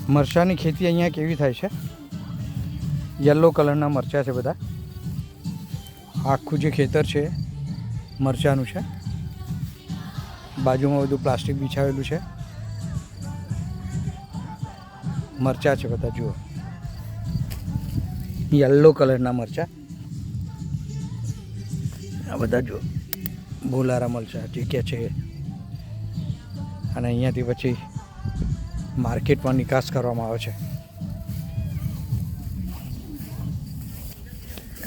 મરચાંની ખેતી અહીંયા કેવી થાય છે? યલો કલરના મરચાં છે બધા. આખું જે ખેતર છે મરચાંનું છે. બાજુમાં બધું પ્લાસ્ટિક બિછાવેલું છે. મરચાં છે બધા, જુઓ, યલો કલરના મરચાં. આ બધા જુઓ, ભોલારા મરચાં જે કે છે. અને અહીંયાથી પછી માર્કેટમાં નિકાસ કરવામાં આવે છે.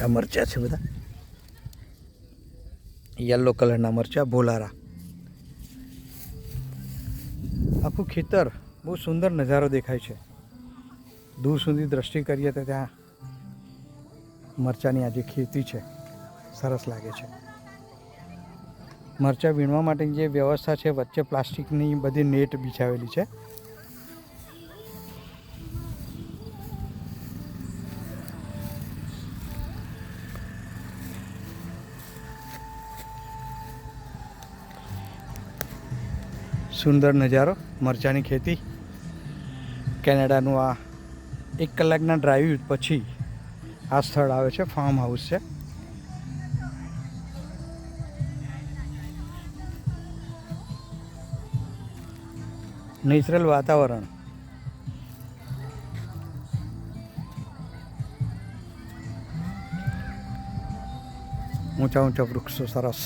આ મરચાં છે બધા, યલો કલરના મરચાં, ભોલારા. આખું ખેતર બહુ સુંદર નજારો દેખાય છે. દૂર સુધી દ્રષ્ટિ કરીએ તો ત્યાં મરચાંની આ જે ખેતી છે સરસ લાગે છે. મરચાં વીણવા માટેની જે વ્યવસ્થા છે, વચ્ચે પ્લાસ્ટિકની બધી નેટ બિછાવેલી છે. સુંદર નજારો, મરચાંની ખેતી. કેનેડાનું આ 1 કલાકના ડ્રાઈવ પછી આ સ્થળ આવે છે, ફાર્મ હાઉસ છે. નેચરલ વાતાવરણ, ઊંચા ઊંચા વૃક્ષો, સરસ.